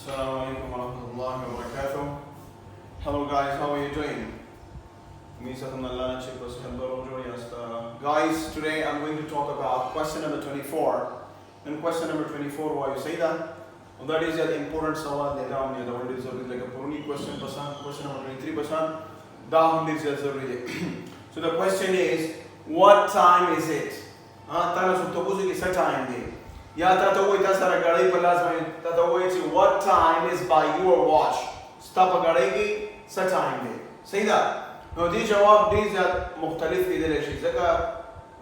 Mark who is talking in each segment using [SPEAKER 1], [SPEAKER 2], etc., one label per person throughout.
[SPEAKER 1] Assalamu alaikum wa rahmatullahi wa barakatuh. Hello guys, how are you doing? Guys, today I'm going to talk about question number 24. And question number 24, why you say that? Well, that is the important sawal that I am the is like a puruni question number 23%. So the question is, what time is it? What time is by your watch? Stop a set time. Say that. No, these jawab these are मुख्तलिफ इधर ऐसी जगह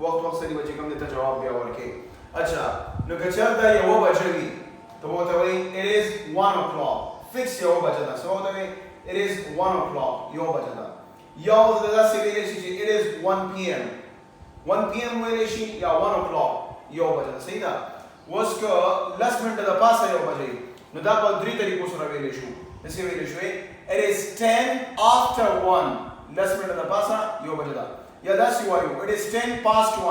[SPEAKER 1] वक्त से बच्चे कम देता जवाब दिया और के अच्छा नो कचर दा ये वो बचेगी तो वो तो वही it is 1 o'clock fix ये वो बचता so वो तो वही it is 1 o'clock ये वो बचता या वो तो दा से ऐसी it is 1 p.m. 1 p.m. वो ऐसी या 1 o'clock ये वो बचता सही था वो उसको last minute दा पास है वो बचेगी नो दा पर दरी तरीकों से रवे लेशु ऐसे वे लेशु it is 10 after 1 last minute the pasa yo bajada ya that's why it is 10 past 1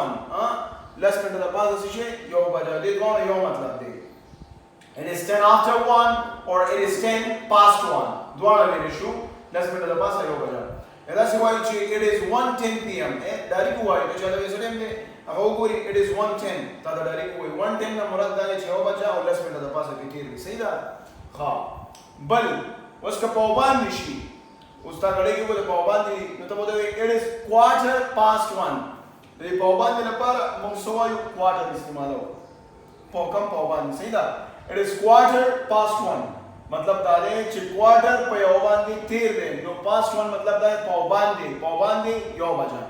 [SPEAKER 1] last minute the pasa se yo bajada de dono yo matlab de it is 10 after 1 or it is 10 past 1 dono le issue last minute the pasa yo bajada and that's why it is 1:10 p.m. dari ko why to chala wese time de ago gori it is 1:10 tada dari ko 1:10 na murad da che yo baja or last minute the pasa ke tir sahi da ha bal uska pauband nishi उसका कड़े की बोले पावबांदी न तो बोले it is 1:15 ये पावबांदी न पर मुंसवा यू क्वार्टर इस्तेमाल हो कम पावबांदी सही था it is 1:15 मतलब दाले ची क्वार्टर पावबांदी तीर दे नो past 1 मतलब दाले पावबांदी यो बजा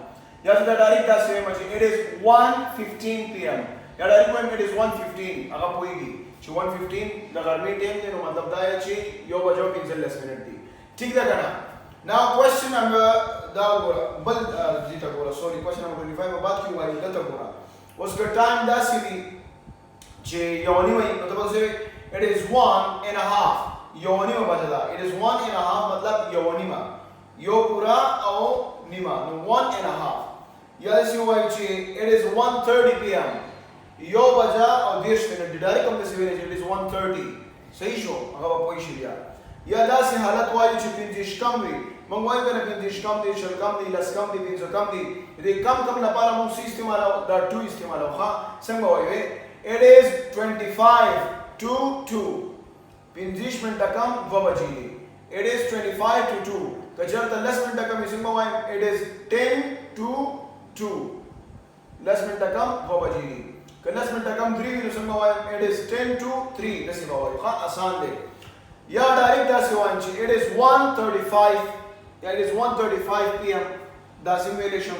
[SPEAKER 1] या तो डायरेक्ट दा सेम है it is 1:15 p.m. या डायरेक्ट में it is 1:15 अगर पोईगी ची 1:15 द गर्मी टाइम दे नो मतलब दाले ची यो बजो 15 मिनट दी ठीक है ना Now question number question number 25 बात क्यों आई गलत बोला उसका टाइम 10 ही जे योनी में मतलब से it is 1.5 योनी में बचता it is 1.5 मतलब योनी में यो पूरा और निमा 1.5 या ऐसे हुआ कि it is 1:30 p.m. यो बजा और 10 मिनट डायरेक्ट हम से it is 1:30 सही शो अगर आप कोई शिया या दासी हालत वाली चिपिन जिश्कम भी मंगवाई बने pin जिश्कम the शलकम the लसकम the pin जकम दी यदि कम न पारा मुंग सी इस्तेमाल हो दा 2 इस्तेमाल हो हाँ संग वाई it is 25 to 2 पिन जिश मिनट कम वबजीली it is 25 to 2 कजर द लस मिनट कम इसमें वाई it is 10 to 2 लस मिनट कम वबजीली कलस मिनट कम 3 इसमें वाई it is 10 to 3 लसी वाई हाँ आसान दे या डायरेक्ट दासी वांची it is 1:35 या it is 1:35 p.m. दासी मेलेशम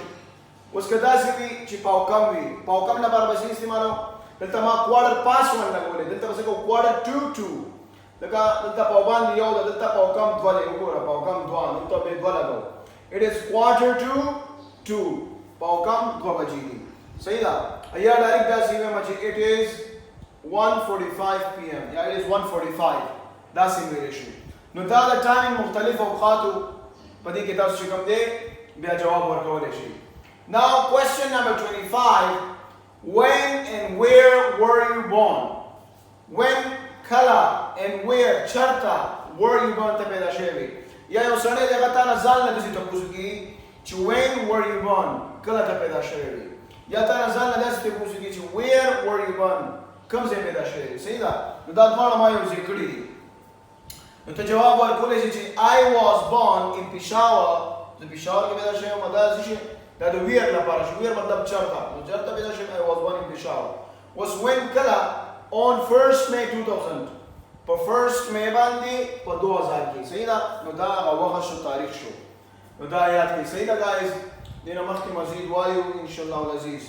[SPEAKER 1] उसके दासी भी चिपाव कम ना बार बसी इस्तेमाल हो दलता मा 1:15 लगोले दलता बसे को 1:22 लगा दलता पावबान दियो दलता पाव कम द्वाले उगोरा पाव कम द्वा दलता बे द्वा लगो it is 1:45 पाव कम द्वा बजीली सही दा या डायरेक्ट दासी में मची it is 1:45 p.m. या it is 1:45 दासी मेलेशम नो दा द टाइमिंग मुख्तलिफ औकातों पदी किताब से कम दे बिया जवाब वर्कवले she now question number 25 when and where were you born when kala and where charta were you born ta पैदा शेवी या यो सने जगह ता नजाल न किसी तपुस की च when were you born kala ta पैदा शेवी या ता नजाल न दस तपुस की च where were you born कम से पैदा शेवी सही दा दा द्वारा मायो जिक्री तो जवाब और कोले जी I was born in Peshawar तो पेशावर के पैदा शे मदार जी दा वीर ना पारा वीर मतलब चरता तो चरता पैदा शे I was born in Peshawar was when kala on 1st May 2000 पर 1st May बांधी पर 2000 की सही ना नो दा वहाँ शो तारीख शो नो दा याद की सही ना गाइस देना मख्ती मजीद वाली इंशाल्लाह अज़ीज़